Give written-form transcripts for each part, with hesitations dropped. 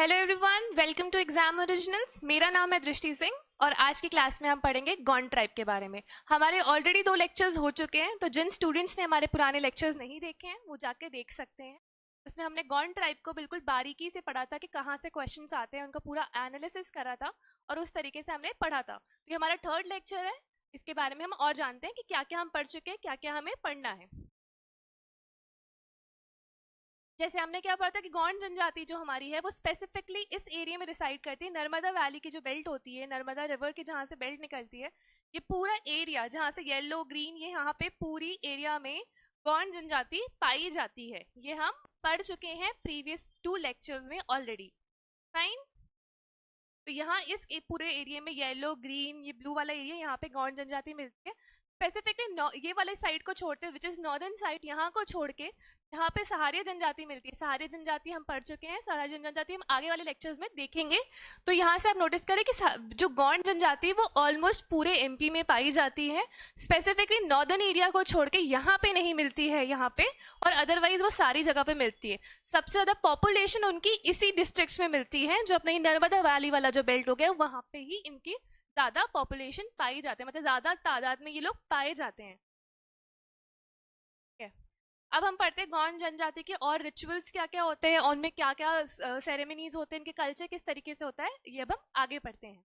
Hello everyone, welcome to Exam Originals. मेरा नाम है दृष्टि सिंह और आज की क्लास में हम पढ़ेंगे गॉन्ड ट्राइब के बारे में। हमारे ऑलरेडी 2 लेक्चर्स हो चुके हैं, तो जिन स्टूडेंट्स ने हमारे पुराने लेक्चर्स नहीं देखे हैं वो जाके देख सकते हैं। उसमें हमने गॉन्ड ट्राइब को बिल्कुल बारीकी से पढ़ा था कि कहाँ से क्वेश्चंस आते हैं, उनका पूरा एनालिसिस करा था और उस तरीके से हमने पढ़ा था। तो ये हमारा 3rd लेक्चर है। इसके बारे में हम और जानते हैं कि क्या क्या हम पढ़ चुके हैं, क्या क्या हमें पढ़ना है। जैसे हमने क्या पढ़ा था कि गौंड जनजाति जो हमारी है वो स्पेसिफिकली इस एरिया में रिसाइड करती है। नर्मदा वैली की जो बेल्ट होती है, नर्मदा रिवर की जहाँ से बेल्ट निकलती है, ये पूरा एरिया जहाँ से येलो ग्रीन, ये यहाँ पे पूरी एरिया में गौंड जनजाति पाई जाती है। ये हम पढ़ चुके हैं प्रीवियस 2 लेक्चर्स में ऑलरेडी। फाइन। तो यहाँ इस पूरे एरिया में येलो ग्रीन, ये ब्लू वाला एरिया, यहाँ पे गौंड जनजाति मिलती है। स्पेसिफिकली ये वाले साइड को छोड़ते, विच इज नॉर्दर्न साइड, यहाँ को छोड़ के यहाँ पे सहारिया जनजाति मिलती है। सहारिया जनजाति हम पढ़ चुके हैं, सहारिया जनजाति हम आगे वाले लेक्चर्स में देखेंगे। तो यहाँ से आप नोटिस करें कि जो गौंड जनजाति वो ऑलमोस्ट पूरे एमपी में पाई जाती है। स्पेसिफिकली नॉर्दर्न एरिया को छोड़ के यहाँ पे नहीं मिलती है यहाँ पे, और अदरवाइज वो सारी जगह पे मिलती है। सबसे ज़्यादा पॉपुलेशन उनकी इसी डिस्ट्रिक्ट्स में मिलती है, जो अपने नर्मदा वैली वाला जो बेल्ट हो गया वहाँ पे ही इनकी ज़्यादा पॉपुलेशन पाई जाते हैं, मतलब ज़्यादा तादाद में ये लोग पाए जाते हैं। अब हम पढ़ते हैं गौंड जनजाति के और रिचुअल्स क्या क्या होते हैं, उनमें क्या क्या सेरेमनीज होते हैं, इनके कल्चर किस तरीके से होता है, ये अब हम आगे पढ़ते हैं।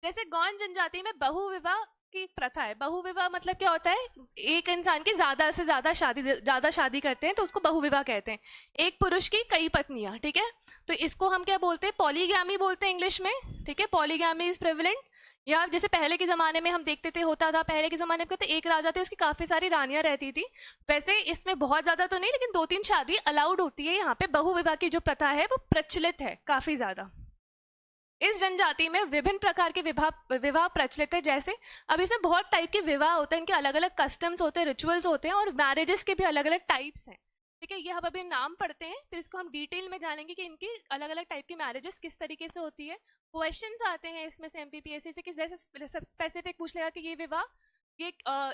जैसे गौंड जनजाति में बहुविवाह की प्रथा है। बहुविवाह मतलब क्या होता है, एक इंसान की ज्यादा से ज्यादा शादी करते हैं तो उसको बहुविवाह कहते हैं। एक पुरुष की कई पत्नियां, ठीक है। तो इसको हम क्या बोलते हैं, पॉलीगैमी बोलते हैं इंग्लिश में, ठीक है। Polygamy is prevalent. या जैसे पहले के ज़माने में हम देखते थे, होता था पहले के ज़माने में कहते एक राजा थे, उसकी काफ़ी सारी रानियां रहती थी। वैसे इसमें बहुत ज़्यादा तो नहीं, लेकिन 2-3 शादी अलाउड होती है। यहाँ पे बहुविवाह की जो प्रथा है वो प्रचलित है काफ़ी ज़्यादा। इस जनजाति में विभिन्न प्रकार के विवाह प्रचलित है। जैसे अब इसमें बहुत टाइप के विवाह होते हैं, इनके अलग अलग कस्टम्स होते हैं, रिचुअल्स होते हैं, और मैरिजेस के भी अलग अलग टाइप्स हैं, ठीक है। ये हम अभी नाम पढ़ते हैं, फिर इसको हम डिटेल में जानेंगे कि इनकी अलग अलग टाइप की मैरिजेस किस तरीके से होती है। क्वेश्चंस आते हैं इसमें से एमपीपीएससी से, कि जैसे स्पेसिफिक पूछ लेगा कि ये विवाह, ये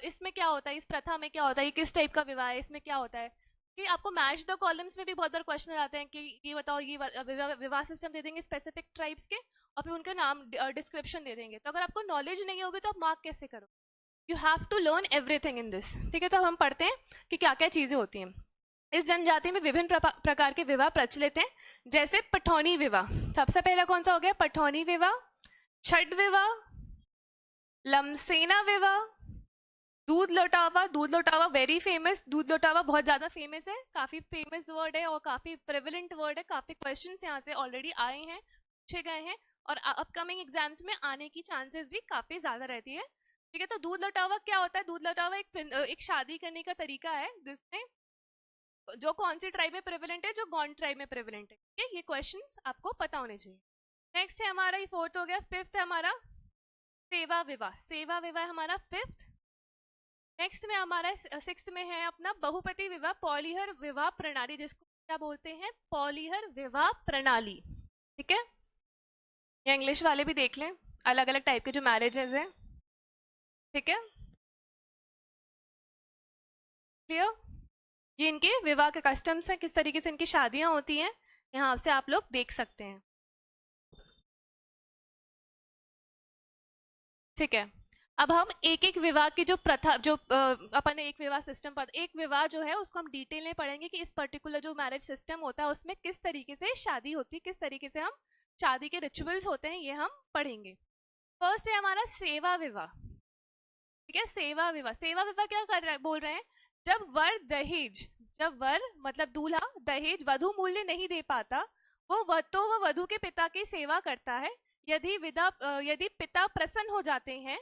इसमें क्या होता है, इस प्रथा में क्या होता है, ये किस टाइप का विवाह है, इसमें क्या होता है। कि आपको मैच द कॉलम्स में भी बहुत बार क्वेश्चन आते हैं कि ये बताओ, ये विवाह सिस्टम दे देंगे स्पेसिफिक ट्राइब्स के, और फिर उनका नाम डिस्क्रिप्शन दे देंगे। तो अगर आपको नॉलेज नहीं होगी तो आप मार्क कैसे करो। You have to learn everything in this, ठीक है। तो हम पढ़ते हैं कि क्या क्या चीज़ें होती हैं। इस जनजाति में विभिन्न प्रकार के विवाह प्रचलित हैं। जैसे पठौनी विवाह, सबसे पहला कौन सा हो गया, पठौनी विवाह। छठ विवाह, लमसेना विवाह, दूध लौटावा। दूध लौटावा वेरी फेमस, दूध लौटावा बहुत ज़्यादा फेमस है, काफ़ी फेमस वर्ड है और काफ़ी प्रेवलेंट वर्ड है। काफ़ी क्वेश्चंस यहाँ से ऑलरेडी आए हैं, पूछे गए हैं, और अपकमिंग एग्जाम्स में आने की चांसेस भी काफ़ी ज़्यादा रहती है, ठीक है। तो दूध लौटावा क्या होता है, दूध लौटावा एक शादी करने का तरीका है जिसमें जो कौन सी ट्राइब में प्रेवलेंट है, जो गौंड ट्राइब में प्रेवलेंट है, ठीक है। ये क्वेश्चंस आपको पता होने चाहिए। नेक्स्ट है हमारा, ये 4th हो गया। 5th है हमारा सेवा विवाह। सेवा विवाह हमारा 5th। नेक्स्ट में हमारा 6th में है अपना बहुपति विवाह, पॉलीहर विवाह प्रणाली, जिसको क्या बोलते हैं, पॉलीहर विवाह प्रणाली, ठीक है। ये इंग्लिश वाले भी देख लें, अलग अलग टाइप के जो मैरिजेस हैं, ठीक है। क्लियर। ये इनके विवाह के कस्टम्स हैं, किस तरीके से इनकी शादियां होती हैं, यहाँ से आप लोग देख सकते हैं, ठीक है। अब हम एक एक विवाह की जो प्रथा, जो अपन एक विवाह सिस्टम पर, एक विवाह जो है उसको हम डिटेल में पढ़ेंगे कि इस पर्टिकुलर जो मैरिज सिस्टम होता है उसमें किस तरीके से शादी होती है, किस तरीके से हम शादी के रिचुअल्स होते हैं, ये हम पढ़ेंगे। फर्स्ट है हमारा सेवा विवाह, ठीक है। सेवा विवाह, सेवा विवाह क्या कर रहा है, बोल रहे हैं, जब वर दहेज, जब वर मतलब दूल्हा दहेज वधु मूल्य नहीं दे पाता, वो वधु के पिता की सेवा करता है। यदि पिता प्रसन्न हो जाते हैं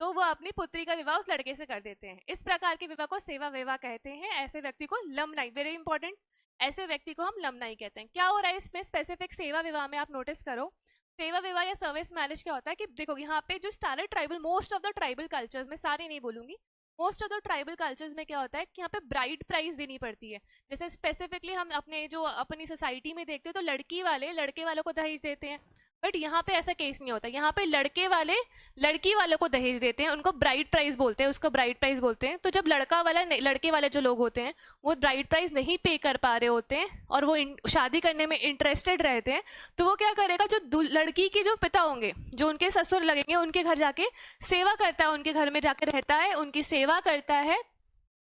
तो वो अपनी पुत्री का विवाह उस लड़के से कर देते हैं। इस प्रकार के विवाह को सेवा विवाह कहते हैं। ऐसे व्यक्ति को लमनाई, वेरी इंपॉर्टेंट, ऐसे व्यक्ति को हम लमनाई कहते हैं। क्या हो रहा है इसमें स्पेसिफिक सेवा विवाह में, आप नोटिस करो। सेवा विवाह या सर्विस मैरिज क्या होता है कि देखो, यहाँ पे जो सारे tribal, most of the tribal cultures में, सारी नहीं बोलूंगी, most of the tribal cultures में क्या होता है कि यहाँ पे ब्राइड प्राइस देनी पड़ती है। जैसे स्पेसिफिकली हम अपने जो अपनी सोसाइटी में देखते हैं तो लड़की वाले लड़के वालों को दहेज देते हैं, बट यहाँ पे ऐसा केस नहीं होता, यहाँ पे लड़के वाले लड़की वालों को दहेज देते हैं, उनको ब्राइड प्राइस बोलते हैं, उसको ब्राइड प्राइस बोलते हैं। तो जब लड़के वाले जो लोग होते हैं वो ब्राइड प्राइस नहीं पे कर पा रहे होते हैं और वो शादी करने में इंटरेस्टेड रहते हैं, तो वो क्या करेगा, जो लड़की के जो पिता होंगे, जो उनके ससुर लगेंगे, उनके घर जाके सेवा करता है, उनके घर में जाके रहता है, उनकी सेवा करता है।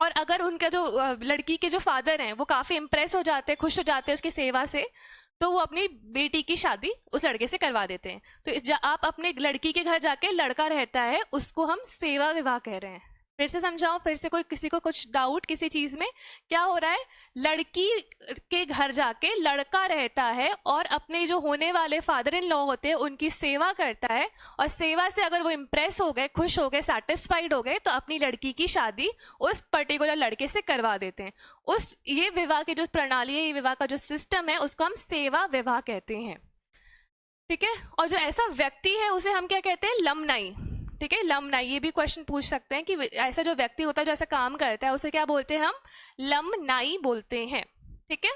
और अगर उनका जो लड़की के जो फादर हैं वो काफ़ी इम्प्रेस हो जाते हैं, खुश हो जाते हैं उसकी सेवा से, तो वो अपनी बेटी की शादी उस लड़के से करवा देते हैं। तो आप अपने लड़की के घर जाके लड़का रहता है, उसको हम सेवा विवाह कह रहे हैं। फिर से समझाऊं, फिर से कोई किसी को कुछ डाउट किसी चीज में, क्या हो रहा है, लड़की के घर जाके लड़का रहता है और अपने जो होने वाले फादर इन लॉ होते हैं उनकी सेवा करता है, और सेवा से अगर वो इम्प्रेस हो गए, खुश हो गए, सेटिस्फाइड हो गए, तो अपनी लड़की की शादी उस पर्टिकुलर लड़के से करवा देते हैं। ये विवाह की जो प्रणाली है, ये विवाह का जो सिस्टम है, उसको हम सेवा विवाह कहते हैं। ठीक है, और जो ऐसा व्यक्ति है उसे हम क्या कहते हैं, लमनाई। ठीक है, लमनाई, ये भी क्वेश्चन पूछ सकते हैं कि ऐसा जो व्यक्ति होता है जो ऐसा काम करता है उसे क्या बोलते हैं, हम लमनाई बोलते हैं। ठीक है,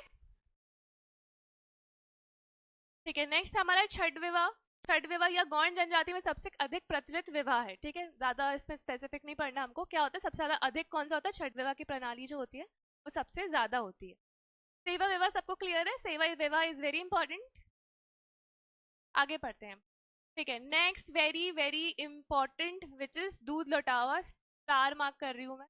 ठीक है। नेक्स्ट हमारा छठ विवाह। छठ विवाह या गौण जनजाति में सबसे अधिक प्रचलित विवाह है। ठीक है, ज्यादा इसमें स्पेसिफिक नहीं पढ़ना हमको, क्या होता है सबसे ज्यादा अधिक कौन सा होता है, छठ विवाह की प्रणाली जो होती है वो सबसे ज्यादा होती है। सेवा विवाह सबको क्लियर है, सेवा विवाह इज वेरी इंपॉर्टेंट। आगे पढ़ते हैं। ठीक है, next very very important which is दूध लौटावा। स्टार मार्क कर रही हूँ मैं,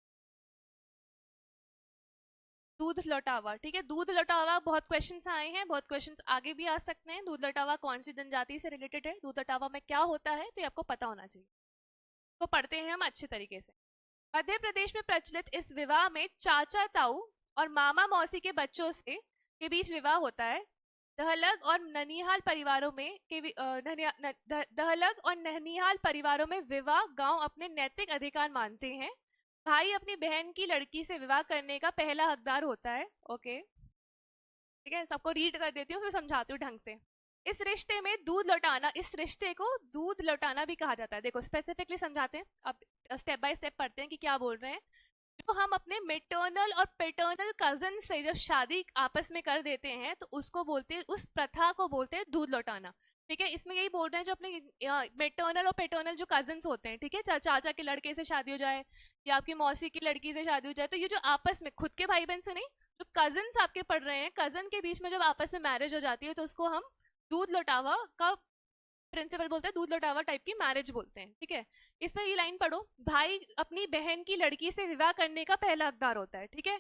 दूध लौटावा। ठीक है, दूध लौटावा बहुत क्वेश्चंस आए हैं, बहुत क्वेश्चंस आगे भी आ सकते हैं। दूध लौटावा कौन सी जनजाति से रिलेटेड है, दूध लौटावा में क्या होता है, तो ये आपको पता होना चाहिए। तो पढ़ते हैं हम अच्छे तरीके से। मध्य प्रदेश में प्रचलित इस विवाह में चाचा ताऊ और मामा मौसी के बच्चों से के बीच विवाह होता है। दहलग और ननिहाल परिवारों में दहलग और ननिहाल परिवारों में विवाह गांव अपने नैतिक अधिकार मानते हैं। भाई अपनी बहन की लड़की से विवाह करने का पहला हकदार होता है। ओके, ठीक है, सबको रीड कर देती हूँ फिर समझाती हूँ ढंग से। इस रिश्ते में दूध लौटाना, इस रिश्ते को दूध लौटाना भी कहा जाता है। देखो स्पेसिफिकली समझाते हैं, अब स्टेप बाय स्टेप पढ़ते हैं कि क्या बोल रहे हैं। जो हम अपने मेटर्नल और पेटर्नल कजन से जब शादी आपस में कर देते हैं तो उसको बोलते हैं, उस प्रथा को बोलते हैं दूध लौटाना। ठीक है, इसमें यही बोल रहे हैं जो अपने मेटर्नल और पेटर्नल जो कजन्स होते हैं, ठीक है, चाचा के लड़के से शादी हो जाए या आपकी मौसी की लड़की से शादी हो जाए, तो ये जो आपस में खुद के भाई बहन से नहीं, जो कजन्स आपके पढ़ रहे हैं, कजन के बीच में जब आपस में मैरिज हो जाती है तो उसको हम दूध लौटावा का प्रिंसिपल बोलते हैं, दूध लौटावा टाइप की मैरिज बोलते हैं। ठीक है, इसमें ये लाइन पढ़ो, भाई अपनी बहन की लड़की से विवाह करने का पहला हकदार होता है। ठीक है,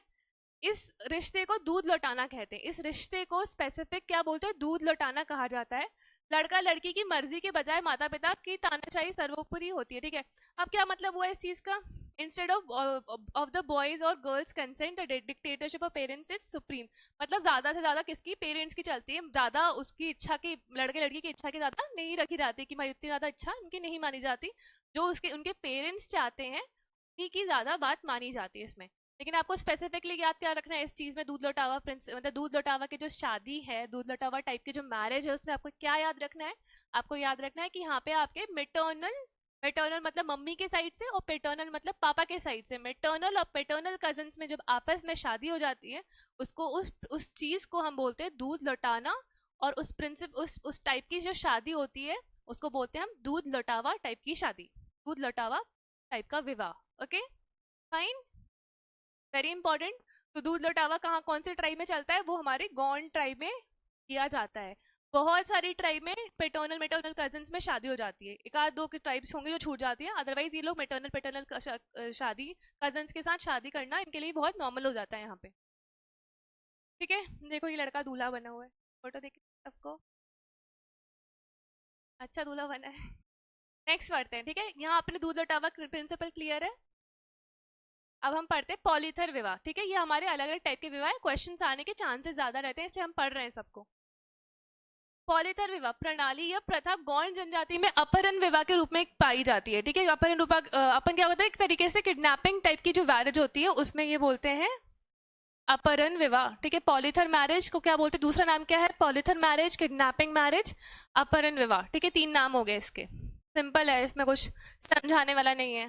इस रिश्ते को दूध लौटाना कहते हैं। इस रिश्ते को स्पेसिफिक क्या बोलते हैं, दूध लौटाना कहा जाता है। लड़का लड़की की मर्जी के बजाय माता पिता की तानाशाही सर्वोपरि होती है। ठीक है, अब क्या मतलब हुआ इस चीज का, इंस्टेड ऑफ द बॉयज और girls consent dictatorship of parents is supreme. मतलब ज्यादा से ज्यादा किसकी, पेरेंट्स की चलती है, ज्यादा उसकी इच्छा की, लड़के लड़की की इच्छा की ज्यादा नहीं रखी जाती, कि भाई उतनी ज्यादा इच्छा उनकी नहीं मानी जाती, जो उसके उनके पेरेंट्स चाहते हैं उन्हीं की ज्यादा बात मानी जाती है इसमें। लेकिन आपको स्पेसिफिकली याद क्या रखना है इस चीज में, दूध लौटावा मतलब दूध लौटावा की जो शादी है, दूध लौटावा टाइप की जो मैरिज है, उसमें आपको क्या याद रखना है, आपको याद रखना है कि यहाँ पे आपके मेटर्नल मतलब मम्मी के साइड से और पेटर्नल मतलब पापा के साइड से, मेटर्नल और पेटर्नल कजन्स में जब आपस में शादी हो जाती है उसको उस चीज को हम बोलते हैं दूध लौटाना। और उस टाइप की जो शादी होती है उसको बोलते हैं हम दूध लौटावा टाइप की शादी, दूध लौटावा टाइप का विवाह। Okay fine, very important. तो दूध लौटावा कहाँ कौन से ट्राइब में चलता है, वो हमारे गौंड ट्राइब में किया जाता है। बहुत सारी ट्राइब में पेटर्नल मेटर्नल कजन्स में शादी हो जाती है, एक आध दो की ट्राइब्स होंगी जो छूट जाती है, अदरवाइज ये लोग मेटर्नल पेटर्नल शादी कजन्स के साथ शादी करना इनके लिए बहुत नॉर्मल हो जाता है यहाँ पे। ठीक है, देखो ये लड़का दूल्हा बना हुआ है, फोटो देखिए सबको, अच्छा दूल्हा बना है। नेक्स्ट पढ़ते हैं। ठीक है, यहाँ अपने दूध लौटावा प्रिंसिपल क्लियर है। अब हम पढ़ते हैं पॉलीथर विवाह। ठीक है, ये हमारे अलग अलग टाइप के विवाह है, क्वेश्चंस आने के चांसेस ज्यादा रहते हैं इसलिए हम पढ़ रहे हैं सबको। पॉलीथर विवाह प्रणाली या प्रथा गौण जनजाति में अपहरण विवाह के रूप में पाई जाती है। ठीक है, अपहरण अपन क्या होता है, एक तरीके से किडनैपिंग टाइप की जो मैरिज होती है उसमें ये बोलते हैं अपहरण विवाह। ठीक है, पॉलीथर मैरिज को क्या बोलते हैं, दूसरा नाम क्या है, पॉलीथर मैरिज, किडनैपिंग मैरिज, अपहरण विवाह। ठीक है, 3 नाम हो गए इसके, सिंपल है, इसमें कुछ समझाने वाला नहीं है।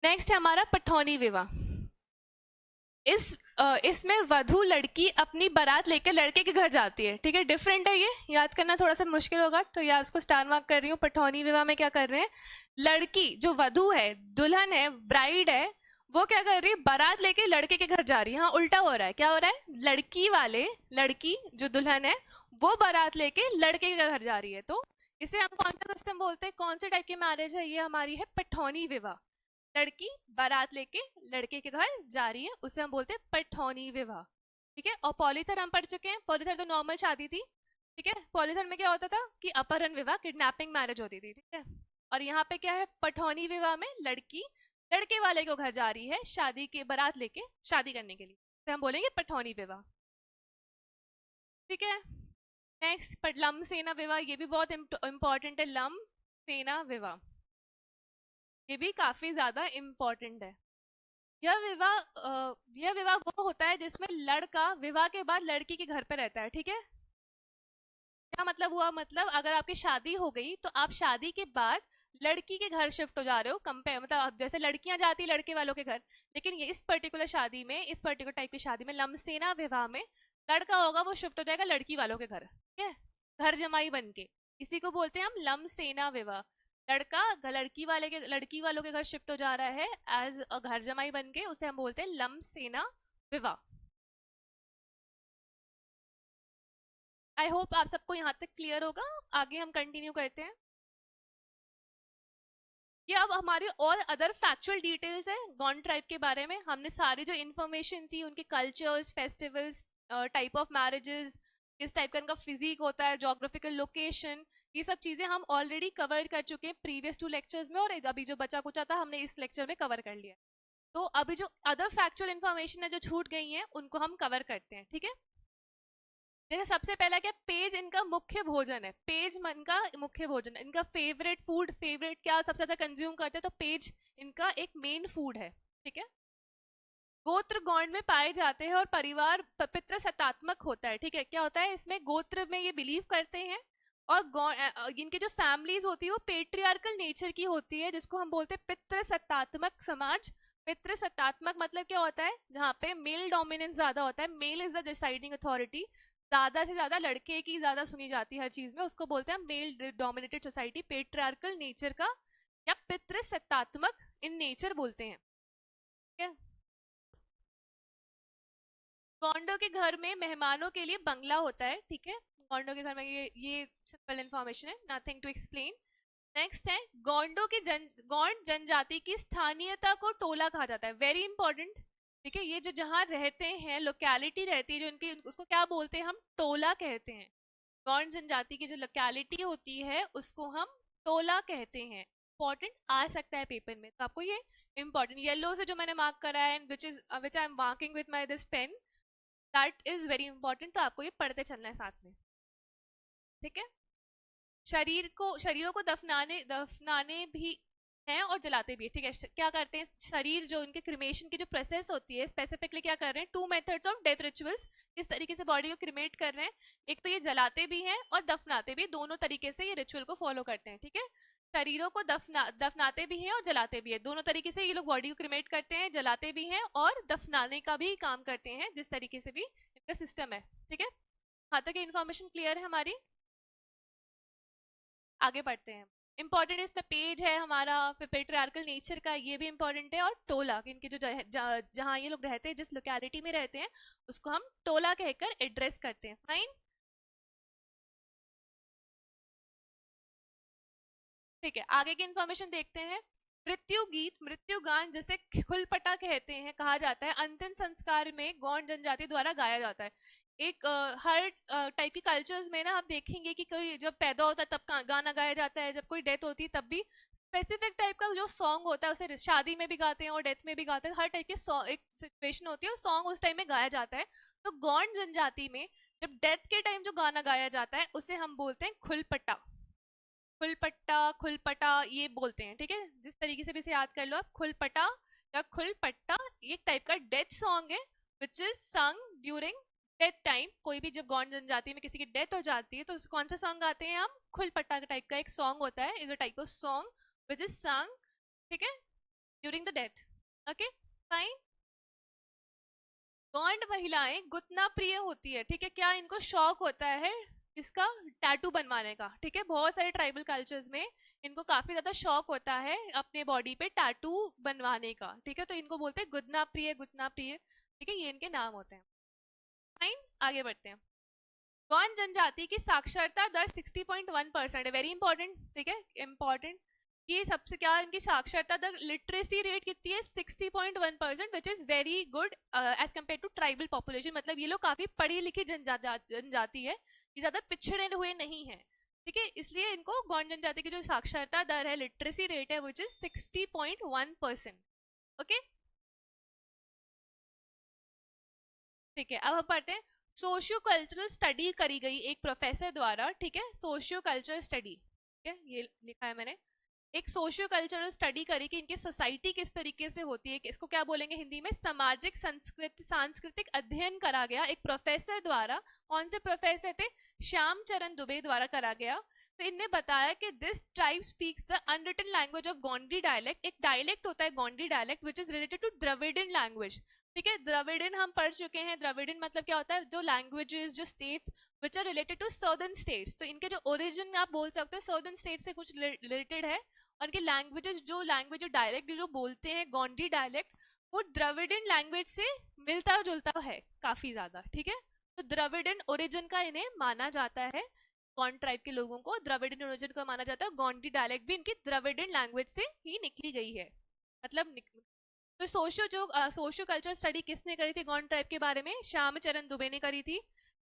नेक्स्ट है हमारा पठौनी विवाह। इसमें वधू लड़की अपनी बारात लेकर लड़के के घर जाती है, ठीक है, डिफरेंट है, ये याद करना थोड़ा सा मुश्किल होगा, तो यार उसको स्टार मार्क कर रही हूँ। पठौनी विवाह में क्या कर रहे हैं, लड़की जो वधू है, दुल्हन है, ब्राइड है, वो क्या कर रही है, बारात लेके लड़के के घर जा रही है। हाँ, उल्टा हो रहा है, क्या हो रहा है, लड़की जो दुल्हन है वो बारात लेके लड़के के घर जा रही है। तो इसे हम कौन सा सिस्टम बोलते हैं, कौन से टाइप की मैरिज है, ये हमारी है पठौनी विवाह। लड़की बारात लेके लड़के के घर जा रही है, उसे हम बोलते हैं पठौनी विवाह। ठीक है, और पॉलीथर हम पढ़ चुके हैं, पॉलीथर तो नॉर्मल शादी थी। ठीक है, पॉलीथर में क्या होता था कि अपहरण विवाह, किडनैपिंग मैरिज होती थी। ठीक है, और यहाँ पे क्या है, पठौनी विवाह में लड़की लड़के वाले को घर जा रही है शादी के बारात लेके, शादी करने के लिए, तो हम बोलेंगे पठौनी विवाह। ठीक है, नेक्स्ट लम सेना विवाह, ये भी बहुत इंपॉर्टेंट है, लम सेना विवाह, ये भी काफी ज्यादा इंपॉर्टेंट है। यह विवाह वो होता है जिसमें लड़का विवाह के बाद लड़की के घर पे रहता है। ठीक है, क्या मतलब हुआ, मतलब अगर आपकी शादी हो गई तो आप शादी के बाद लड़की के घर शिफ्ट हो जा रहे हो, कंपेयर मतलब आप जैसे लड़कियां जाती लड़के वालों के घर, लेकिन ये इस पर्टिकुलर शादी में, इस पर्टिकुलर टाइप की शादी में, लमसेना विवाह में लड़का होगा वो शिफ्ट हो जाएगा लड़की वालों के घर। ठीक है, घर जमाई बन के, इसी को बोलते हैं हम लमसेना विवाह। लड़का लड़की वालों के घर शिफ्ट हो जा रहा है एज अ घर जमाई बन के, उसे हम बोलते हैं लमसेना विवाह। आई होप आप सबको यहाँ तक क्लियर होगा। आगे हम कंटिन्यू करते हैं। ये अब हमारी और अदर फैक्चुअल डिटेल्स है गॉन ट्राइब के बारे में। हमने सारी जो इन्फॉर्मेशन थी, उनके cultures, festivals, type of marriages, किस टाइप का इनका फिजिक होता है, जोग्राफिकल लोकेशन, ये सब चीजें हम ऑलरेडी कवर कर चुके हैं प्रीवियस 2 लेक्चर्स में, और अभी जो बचा कुचा था हमने इस लेक्चर में कवर कर लिया। तो अभी जो अदर फैक्चुअल इन्फॉर्मेशन है जो छूट गई है, उनको हम कवर करते हैं। ठीक है, जैसे सबसे पहला क्या, पेज इनका मुख्य भोजन है, पेज इनका मुख्य भोजन है, इनका फेवरेट फूड, फेवरेट क्या सबसे ज्यादा कंज्यूम करते हैं, तो पेज इनका एक मेन फूड है। ठीक है, गोत्र गौंड में पाए जाते हैं और परिवार पितृ सत्तात्मक होता है। ठीक है, क्या होता है इसमें, गोत्र में ये बिलीव करते हैं, और इनकी जो फैमिलीज होती है वो पेट्रियार्कल नेचर की होती है, जिसको हम बोलते हैं पितृ सत्तात्मक समाज। पितृ सत्तात्मक मतलब क्या होता है, जहाँ पे मेल डोमिनेंस ज्यादा होता है, male is the deciding authority, ज्यादा से ज्यादा लड़के की ज्यादा सुनी जाती है हर चीज में, उसको बोलते हैं male dominated society, patriarchal nature का, या पितृ सत्तात्मक इन नेचर बोलते हैं। ठीक है, गोंडो के घर में मेहमानों के लिए बंगला होता है। ठीक है, गोंडो के घर में, ये सिंपल इन्फॉर्मेशन है, नथिंग टू एक्सप्लेन। नेक्स्ट है, गोंड जनजाति की स्थानीयता को टोला कहा जाता है, वेरी इंपॉर्टेंट। ठीक है, ये जो जहाँ रहते हैं, लोकेलिटी रहती है जो इनकी, उसको क्या बोलते हैं, हम टोला कहते हैं। गोंड जनजाति की जो लोकेलिटी होती है उसको हम टोला कहते हैं। इंपॉर्टेंट आ सकता है पेपर में, तो आपको ये इंपॉर्टेंट, येलो से जो मैंने मार्क करा है, which I am marking with my this pen, that is very important, तो आपको ये पढ़ते चलना है साथ में। ठीक है, शरीरों को दफनाने दफनाने भी हैं और जलाते भी है। ठीक है, क्या करते हैं, शरीर जो उनके क्रिमेशन की जो प्रोसेस होती है, स्पेसिफिकली क्या कर रहे हैं, 2 मेथड्स ऑफ डेथ रिचुअल्स, किस तरीके से बॉडी को क्रिमेट कर रहे हैं, एक तो ये जलाते भी हैं और दफनाते भी, दोनों तरीके से ये रिचुअल को फॉलो करते हैं। ठीक है, शरीरों को दफनाते भी हैं और जलाते भी है, दोनों तरीके से ये लोग बॉडी को क्रिमेट करते हैं, जलाते भी हैं और दफनाने का भी काम करते हैं, जिस तरीके से भी इनका सिस्टम है। ठीक है, हाँ तक इन्फॉर्मेशन क्लियर है हमारी, आगे बढ़ते हैं। इंपॉर्टेंट इसमें पेज है हमारा, फिर पेट्रियार्कल नेचर का, ये भी इंपॉर्टेंट है, और टोला, इनके जो जहाँ ये लोग रहते हैं, जिस लोकेलिटी में रहते हैं, उसको हम टोला कहकर एड्रेस करते हैं। फाइन, ठीक है, आगे की इंफॉर्मेशन देखते हैं। मृत्यु गीत, मृत्यु गान, जिसे खुलपटा कहते हैं, कहा जाता है, अंतिम संस्कार में गौंड जनजाति द्वारा गाया जाता है। एक हर टाइप की कल्चर्स में ना आप देखेंगे कि कोई जब पैदा होता है तब गाना गाया जाता है, जब कोई डेथ होती है तब भी स्पेसिफिक टाइप का जो सॉन्ग होता है, उसे शादी में भी गाते हैं और डेथ में भी गाते हैं, हर टाइप के एक सिचुएशन होती है, सॉन्ग उस टाइम में गाया जाता है। तो गौंड जनजाति में जब डेथ के टाइम जो गाना गाया जाता है उसे हम बोलते हैं खुलपट्टा। खुलपट्टा, खुलपटा ये बोलते हैं। ठीक है, जिस तरीके से भी इसे याद कर लो आप, खुलपटा या खुलपट्टा, ये टाइप का डेथ सॉन्ग है, विच इज संग ड्यूरिंग डेथ टाइम। कोई भी जब गौंड जनजाति में किसी की डेथ हो जाती है तो कौन सा सॉन्ग गाते हैं हम, खुलपट्टा टाइप का एक सॉन्ग होता है, is a type of song which is संग, ठीक है, during the death. Okay, fine. Gond महिलाएं गुतना प्रिय होती है, ठीक है। क्या इनको शौक होता है इसका, टैटू बनवाने का, ठीक है। बहुत सारे ट्राइबल कल्चर्स में इनको काफी ज्यादा शौक होता है अपने बॉडी पे टैटू बनवाने का, ठीक है। तो इनको बोलते हैं गुतना प्रिय, गुतना प्रिय, ठीक है। ये इनके नाम होते हैं। फाइन, आगे बढ़ते हैं। गौंड जनजाति की साक्षरता दर 60.1% है, वेरी इंपॉर्टेंट, ठीक है, इंपॉर्टेंट। ये सबसे क्या, इनकी साक्षरता दर, लिटरेसी रेट कितनी है, 60.1%, which is very good as compare to tribal population. मतलब ये लोग काफी पढ़ी लिखी जनजाति है, ये ज्यादा पिछड़े हुए नहीं है, ठीक है। इसलिए इनको गौंड जनजाति की जो साक्षरता दर है, लिटरेसी रेट है, विच इज 60.1%। ओके, ठीक है। अब हम पढ़ते हैं सोशियो कल्चरल स्टडी करी गई एक प्रोफेसर द्वारा, ठीक है। सोशियो कल्चरल स्टडी, ठीक है, ये लिखा है मैंने। एक सोशियो कल्चरल स्टडी करी कि इनकी सोसाइटी किस तरीके से होती है, इसको क्या बोलेंगे हिंदी में, सामाजिक सांस्कृतिक अध्ययन करा गया एक प्रोफेसर द्वारा। कौन से प्रोफेसर थे, श्याम चरण दुबे द्वारा करा गया। तो इनने बताया कि this tribe speaks the unwritten language of Gondi dialect. एक डायलेक्ट होता है Gondi dialect which is related to Dravidian language, ठीक है। द्रविडियन हम पढ़ चुके हैं। द्रविडियन मतलब क्या होता है, जो लैंग्वेजेस, जो states which are related to southern states. तो इनके जो ओरिजिन आप बोल सकते हो सर्दर्न स्टेट से कुछ रिलेटेड है, और इनके लैंग्वेजेस, जो लैंग्वेज, जो डायलेक्ट जो बोलते हैं गोंडी डायलेक्ट, वो द्रविडियन लैंग्वेज से मिलता जुलता है काफी ज्यादा, ठीक है। तो द्रविडियन ओरिजिन का इन्हें माना जाता है, गौंड ट्राइब के लोगों को द्रविडियन ओरिजिन का माना जाता है। गोंडी डायलेक्ट भी इनकी द्रविडियन लैंग्वेज से ही निकली गई है, मतलब तो सोशियो कल्चर स्टडी किसने करी थी गौंड ट्राइब के बारे में, श्यामचरण दुबे ने करी थी।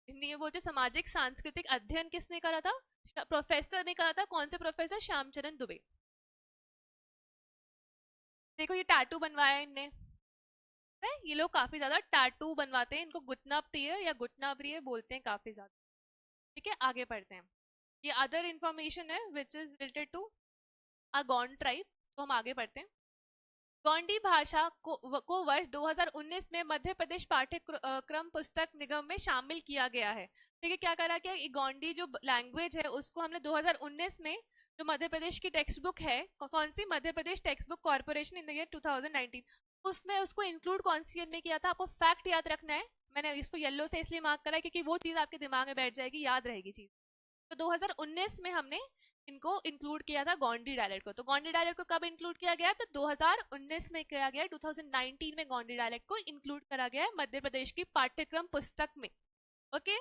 हिंदी में बोलते सामाजिक सांस्कृतिक अध्ययन किसने करा था, प्रोफेसर ने करा था। कौन से प्रोफेसर, श्यामचरण दुबे। देखो ये टैटू बनवाया इनने है, ये लोग काफी ज्यादा टैटू बनवाते हैं, इनको गुटना प्रिय या गुटना प्रिय बोलते हैं काफी ज्यादा, ठीक है। आगे पढ़ते हैं। ये अदर इंफॉर्मेशन है which is related to a Gond tribe, तो हम आगे पढ़ते हैं। गोंडी भाषा को वर्ष 2019 में मध्य प्रदेश पाठ्यक्रम पुस्तक निगम में शामिल किया गया है, ठीक है। क्या करा क्या, गोंडी जो लैंग्वेज है उसको हमने 2019 में, जो मध्य प्रदेश की टेक्स्ट बुक है, कौन सी, Madhya Pradesh text book corporation in the year 2019, उसमें उसको इंक्लूड कौन सी ईयर में किया था। आपको फैक्ट याद रखना है, मैंने इसको येलो से इसलिए मार्क करा है क्योंकि वो चीज आपके दिमाग में बैठ जाएगी, याद रहेगी चीज। तो 2019 में हमने इनको इंक्लूड किया था गोंडी डायलेक्ट को। तो गोंडी डायलेक्ट को कब इंक्लूड किया गया, तो 2019 में किया गया, 2019 में गोंडी डायलेक्ट को इंक्लूड करा गया है मध्य प्रदेश की पाठ्यक्रम पुस्तक में। ओके,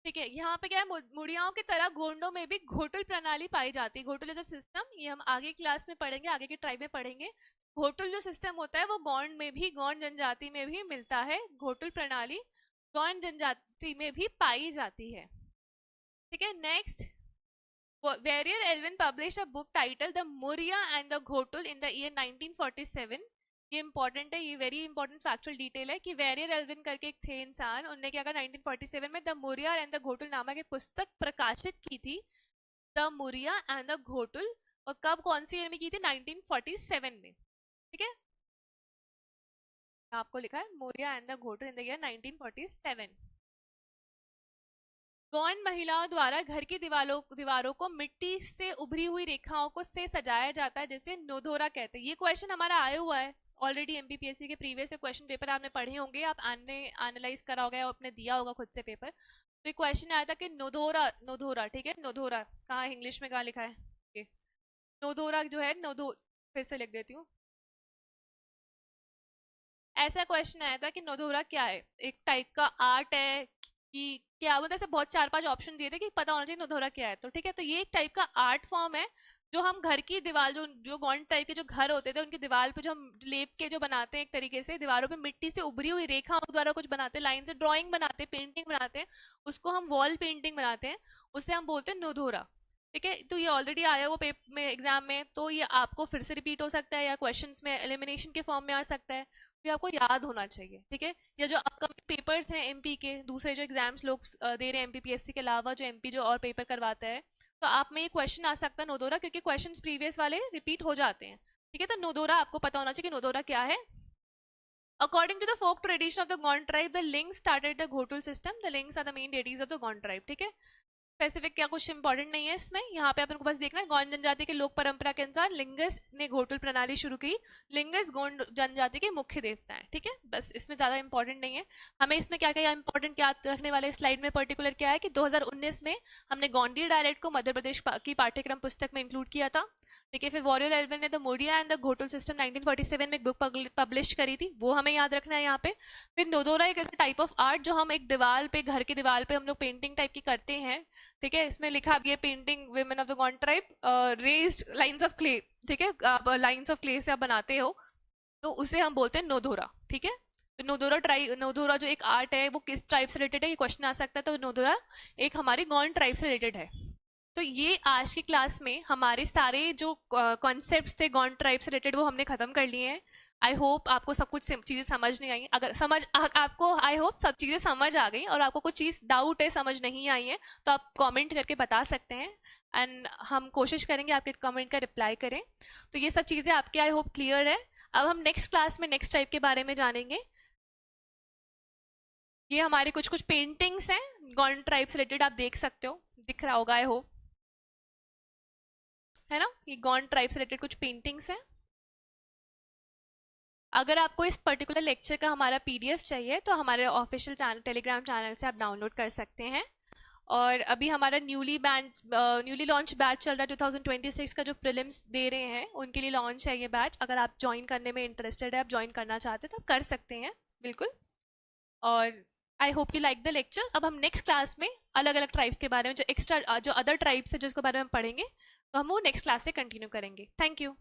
ठीक है। यहाँ पे क्या है, मुड़ियाओं की तरह गोंडों में भी घोटुल प्रणाली पाई जाती है। घोटुल जो सिस्टम, ये हम आगे क्लास में पढ़ेंगे, आगे की ट्राइब में पढ़ेंगे। घोटुल जो सिस्टम होता है वो गौंड में भी, गौंड जनजाति में भी मिलता है। घोटुल प्रणाली गौंड जनजाति में भी पाई जाती है, ठीक है। Next, Warrior Elvin published a book titled The Muria and the Ghotul in the year 1947। ये इंपॉर्टेंट है, ये वेरी इंपॉर्टेंट फैक्चुअल डिटेल है कि वेरियर एल्विन करके एक थे इंसान, उन्होंने क्या कहा 1947 में the Muria and the ghotul नामक एक पुस्तक प्रकाशित की थी, the Muria and the ghotul. और कब, कौन सी ईयर में की थी, 1947 में, ठीक है। आपको लिखा है Muria and the ghotul in the year 1947। Gond महिलाओं द्वारा घर की दीवारों को मिट्टी से उभरी हुई रेखाओं को से सजाया जाता है, जिसे नोधोरा कहते हैं। ये क्वेश्चन हमारा आया हुआ है ऑलरेडी, एमपीपीएससी के प्रीवियस क्वेश्चन पेपर आपने पढ़े होंगे, आप एनालाइज करा होगा और आपने दिया होगा खुद से पेपर। तो ये क्वेश्चन आया था कि नोधोरा, नोधोरा, ठीक है, नोधोरा कहाँ इंग्लिश में कहाँ लिखा है, नोधोरा जो है, नोधो, फिर से लिख देती हूँ। ऐसा क्वेश्चन आया था कि नोधोरा क्या है, एक टाइप का आर्ट है कि क्या, मतलब ऐसे बहुत 4-5 ऑप्शन दिए थे कि पता होना चाहिए नोधोरा क्या है। तो ठीक है, तो ये एक टाइप का आर्ट फॉर्म है जो हम घर की दीवार, जो जो गौंड टाइप के जो घर होते थे उनकी दीवार पे जो हम लेप के जो बनाते हैं, एक तरीके से दीवारों पे मिट्टी से उभरी हुई रेखा द्वारा कुछ बनाते हैं, लाइन से ड्राइंग बनाते हैं, पेंटिंग बनाते हैं, उसको हम वॉल पेंटिंग बनाते हैं, उसे हम बोलते हैं नोधोरा, ठीक है। तो ये ऑलरेडी आया हुआ पेपर में, एग्जाम में, तो ये आपको फिर से रिपीट हो सकता है या क्वेश्चंस में एलिमिनेशन के फॉर्म में आ सकता है, तो ये आपको याद होना चाहिए, ठीक है। या जो अपकमिंग पेपर्स हैं एमपी के, दूसरे जो एग्जाम्स लोग दे रहे हैं एमपीपीएससी के अलावा, जो एमपी जो और पेपर करवाता है, तो आप में ये क्वेश्चन आ सकता है नोदोरा, क्योंकि क्वेश्चन प्रीवियस वाले रिपीट हो जाते हैं, ठीक है। तो नोदोरा आपको पता होना चाहिए कि नोदोरा क्या है। According to the folk tradition of the Gond tribe, the Lings started the Ghotul system. The Lings are the main deities of the Gond tribe, ठीक है। स्पेसिफिक क्या कुछ इंपॉर्टेंट नहीं है इसमें। यहाँ पे अपन को बस देखना है गौंड जनजाति के लोक परंपरा के अनुसार लिंगस ने घोटुल प्रणाली शुरू की। लिंगस गौंड जनजाति के मुख्य देवता है, ठीक है, बस इसमें ज्यादा इंपॉर्टेंट नहीं है। हमें इसमें क्या क्या इंपॉर्टेंट याद रखने वाले स्लाइड में पर्टिकुलर क्या है कि 2019 में हमने गोंडी डायलेक्ट को मध्य प्रदेश की पाठ्यक्रम पुस्तक में इंक्लूड किया था, ठीक है। फिर वॉरियर एल्विन ने the Modiya and the ghotul system 1947 में एक बुक पब्लिश करी थी, वो हमें याद रखना है यहाँ पे। फिर नोदोरा एक ऐसा टाइप ऑफ आर्ट जो हम एक दीवार पे, घर की दीवार पे हम लोग पेंटिंग टाइप की करते हैं, ठीक है। इसमें लिखा भी है painting women of the Gond tribe raised lines of clay, ठीक है, आप लाइंस ऑफ क्ले से आप बनाते हो तो उसे हम बोलते हैं नोदोरा, ठीक है। तो नोदोरा जो एक आर्ट है वो किस ट्राइब से रिलेटेड है, ये क्वेश्चन आ सकता है। तो नोदोरा एक हमारी गॉन्ड ट्राइब से रिलेटेड है। तो ये आज की क्लास में हमारे सारे जो कॉन्सेप्ट्स थे गॉन्ड ट्राइब से रिलेटेड वो हमने खत्म कर लिए हैं। आई होप आपको सब कुछ चीज़ें समझ नहीं आई। अगर आपको आई होप सब चीज़ें समझ आ गई और आपको कुछ चीज़ डाउट है, समझ नहीं आई है, तो आप कमेंट करके बता सकते हैं एंड हम कोशिश करेंगे आपके कमेंट का रिप्लाई करें। तो ये सब चीज़ें आपके आई होप क्लियर है। अब हम नेक्स्ट क्लास में नेक्स्ट टाइप के बारे में जानेंगे। ये हमारे कुछ कुछ पेंटिंग्स हैं गॉन्ड ट्राइब से रिलेटेड, आप देख सकते हो, दिख रहा होगा आई होप, है ना। ये गॉन्ड ट्राइब से रिलेटेड कुछ पेंटिंग्स हैं। अगर आपको इस पर्टिकुलर लेक्चर का हमारा पीडीएफ चाहिए तो हमारे ऑफिशियल चैनल टेलीग्राम चैनल से आप डाउनलोड कर सकते हैं। और अभी हमारा न्यूली लॉन्च बैच चल रहा है 2026 का, जो प्रीलिम्स दे रहे हैं उनके लिए लॉन्च है ये बैच। अगर आप ज्वाइन करने में इंटरेस्टेड है, आप ज्वाइन करना चाहते हैं तो आप कर सकते हैं बिल्कुल। और I hope you like the lecture. अब हम नेक्स्ट क्लास में अलग अलग ट्राइब्स के बारे में, जो एक्स्ट्रा जो अदर ट्राइब्स है जिसके बारे में हम पढ़ेंगे, तो हम वो नेक्स्ट क्लास से कंटिन्यू करेंगे। Thank you.